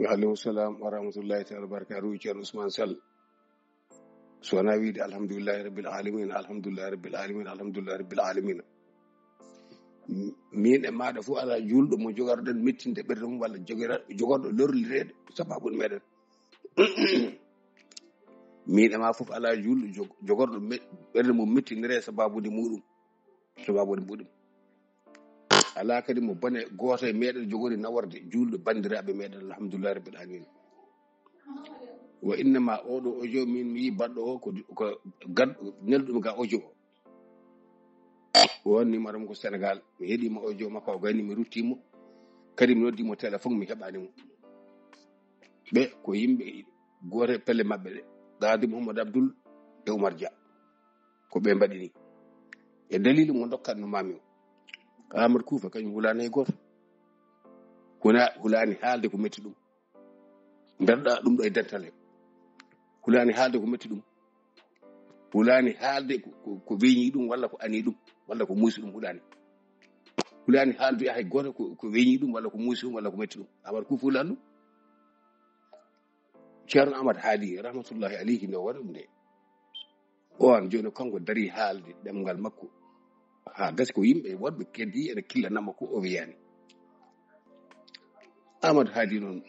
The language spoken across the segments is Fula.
Alaikum salam wa rahmatullahi ta'ala barakatuhu Ceerno Ousmane Sall. So wona wiide alhamdulillahi rabbil alamin alhamdulillahi rabbil alamin alhamdulillahi rabbil alamin. Min e maɗa fof ala julɗo mo jogorɗen mettinde ɓerde mum walla jogorɗo lorlirede sababude meɗen. Min e ma fof ala julɗo jogorɗo ɓerde mum mettindire sababude muɗum sababude muɗum. Ala kadi mo bone goto e meɗen jogori naworde julɗo bandiraɓe meɗen alhamdulillahi rabbil alamin. Wa innama oɗo audio min mi yi baɗɗo o ko nelɗum ga audio o won numéro mo ko Sénégal mi heeɗima audio makko o gayni mi ruttimo kadi mi noddimo téléphone mi heɓanimo ɓe ko yimɓe goto pelle mabɓe ɗe Gadi Mouhamadou Abdoul e Oumar Dia ko ɓe mbaɗi ni e dalil mo dokkatno mami o Amadou Koufa kañum hulani hay goto hulani haalde ko metti ɗum mberɗa ɗum ɗo e dental he hulani haalde ko metti ɗum hulani haalde ko weñi ɗum walla ko ani ɗum walla ko muusi ɗum hulani haalde hay goto ko weñi ɗum walla ko muusi ɗum walla ko metti ɗum Amadou Koufa hulani ɗum Ceerno Amadou haali rahmatullahi alayhi no waɗa ɗum nde on joni kanko dari haalde ɗemgal makko ha gasi ko yimɓe wonɓe keddi ene killanama ko o wiyani Amadou haali noon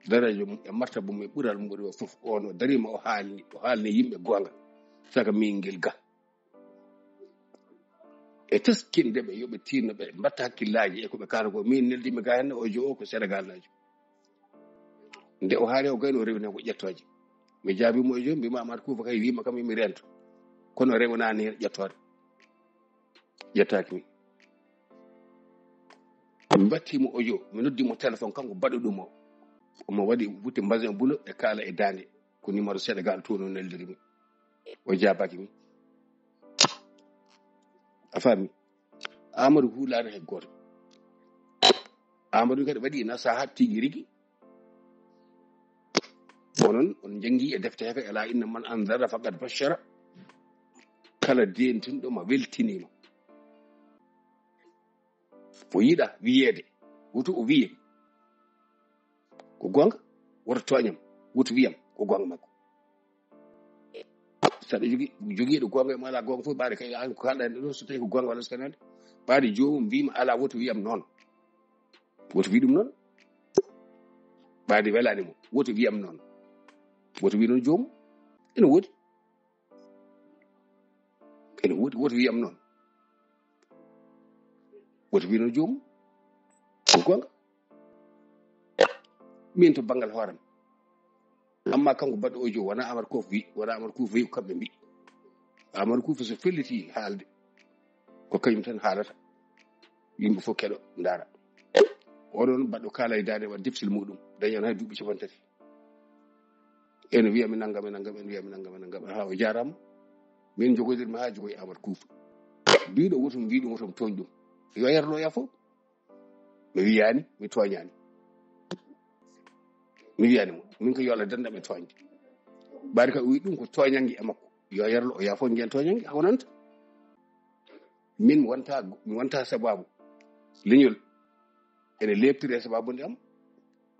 daraja mum e martaba mum e ɓural mum ɓuri o fof on o darima o haalni yimɓe gonga saka min ngel ga e teskinde ɓe yoɓe tinno ɓe mbatta hakkillaji e koɓe kaala ko min neldimi ga henne o jo o ko Sénégal najo nde o haali o gayno o rewne ko ƴettoje mi jaabimo e joni mbima Amadou Koufa kay wima kam mi rento kono rewnani hen ƴettode ƴettaki mi battimo audio mi noddimo téléphone kanko baɗo ɗum o omo waɗi wutte mbasin bulo e kaala e dande ko numéro Sénégal to no neldirimi o jabaki mi a faami Amadou hulani hay goto Amadou kadi waɗi nasaha tigi rigui onon on jangi e defte heke ala inna man andara faqad bashara kala dentinɗo ma weltinima o yiɗa wiyede woto o wiye ko gonga woto toñam woto wiyam ko gonga makko saɗa jogiiɗo gonga e mo ala gonga fof ɓaade kay ko kalɗa ɗo so tawi ko gonga walla so kanade ɓaade jomum mbima ala woto wiyam noon woto wi ɗum noon ɓaade welani mo woto wiyam noon woto wi noon jomum ene woodi woto wiyam noon woto wi noon jomum ko gonga min to banggal hooram amma kanko baɗɗo audio wona Amadou Koufa wi ko kamɓe mbi Amadou Koufa so felliti haalde ko kañum tan haalata yimɓe fof keɗo ndaara oɗon baɗɗo kaala e dande waɗa defsil muɗum dañan hay duuɓi 3 ene wiyami naggam ene wiyami naggam ha o jarama min jogodirmi ha jogoyi Amadou Koufa mbiɗo wotom mbiɗum wotom toñ ɗum yo yerloya fof mi wiyani mi toñani mi wiyani mo min ko yo Allah dandam e toñde ɓaade ka o wi ɗum ko toñangue e makko yo yerlo o yaafo nguen toñangue hawnanta min mi wonta sababu leñol ene lebtire sababude am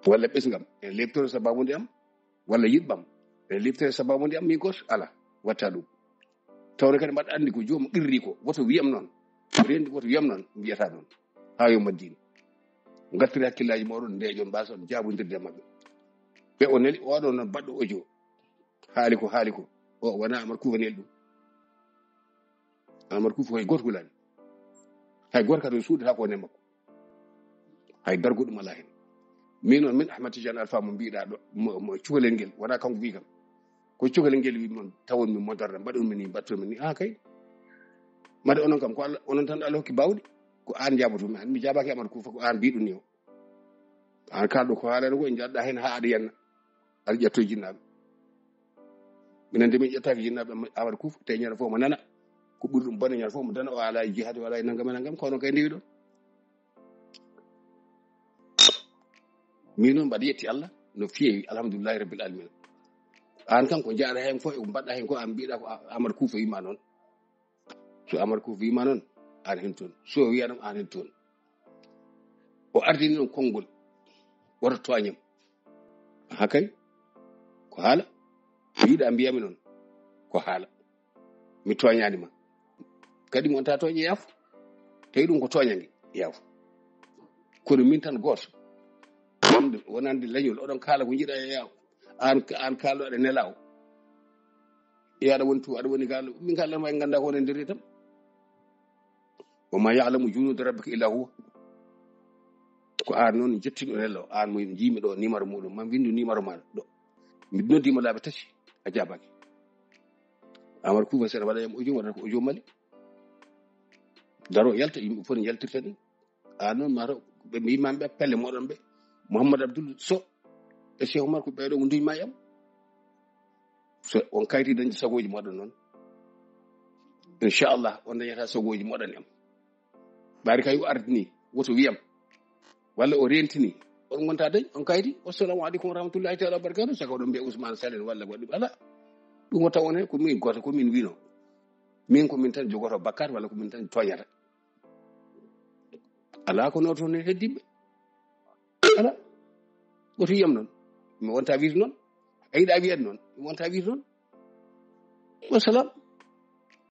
walla ɓesgam ene lebtire sababude am walla yiɗɓam ene lebtire sababude am min goto ala watta ɗum tawne kadi mbaɗa andi ko jomum qirri ko woto wiyam noon rendi woto wiyam noon mbiyata noon ha yo maddini gattiri hakkillaji moɗon ndejon mbasa on jabodirde mabɓe ɓe o neli oɗo noon baɗɗo audio haali ko o wona Amadou Koufa neli ɗum Amadou Koufa hay goto hulani hay goto kadi suudata ko ne makko hay dargo ɗum ala hen min noon min Ahmad Tidiane Alpha mo mbiɗa ɗo mo cukalel ngel wona kanko wi kam ko cukalel ngel wi mon tawon min modorna mbaɗon min ni battomin ni kay made onon kam ko Allah onon tan Allah hokki bawɗi ko an jabotumi an mi jabaki Amadou Koufa ko an mbiɗum ni o an kalɗo ko haalano ko en jaɗɗa hen ha aɗa yenna aɗa ƴetto jinnaɓe minen de min ƴettaki jinnaɓe Amadou Koufa te ñande fof mo nana ko ɓuri ɗum bone ñande fof mo dana o ala e jihade wala e naggam kono kay ndewi ɗon min noon mbaɗa yetti Allah no feewi alhamdulillahi rabbil alamin an kam ko jaaɗa hen fof e ko mbaɗɗa hen ko an mbiɗa ko Amadou Koufa wima noon so Amadou Koufa wima noon an hen toon so wiyanam an hen toon o ardini ɗon konngol woto toñam hakay ko haala yiɗa mbiyami noon ko haala mi toñani ma kadi mi wonta toñe yaafo tawi ɗum ko toñange yaafo kono min tan goto wonande leñol oɗon kaala ko jiiɗa e yaw an kalɗo aɗa nela o e aɗa woni tu aɗa woni kalɗo min kalɗan ma ganda ko wonen nder tam wama ya'lamu junuda rabbika illa huwa ko an noon jettiɗo nela o an mo jimi ɗo numéro muɗum ma windu numéro maɗa ɗo mi noddima laaɓe tati a jabaki Amadou Koufa seeɗa waɗa yam audio waɗata ko audio mali daro yalta yimɓe fof ne yaltirta ni an noon mataw ɓe mbimami ɓe pelle moɗon ɓe Mouhamadou Abdoul Sow e Cheikh Oumar ko ɓeɗo ko duyma yam so on kayti dañde sagoji moɗon noon inchallah on dañata sagoji moɗon yam ɓari kay o ardini woto wiyam walla o rentini on gonta dañ on kayti wassalamu aleykum wa rahmatullahi taala wa barakatuh saka oɗon mbiya Ousmane Salen walla waɗi ala ɗum o taw on hen ko min goto ko min wino min ko min tan jogoto bakkat walla ko min tan toñata ala ko noto ne heddiɓe ala woto wiyam noon mi wonta wiide noon a yiiɗa wiyede noon mi wonta wiide noon wassalam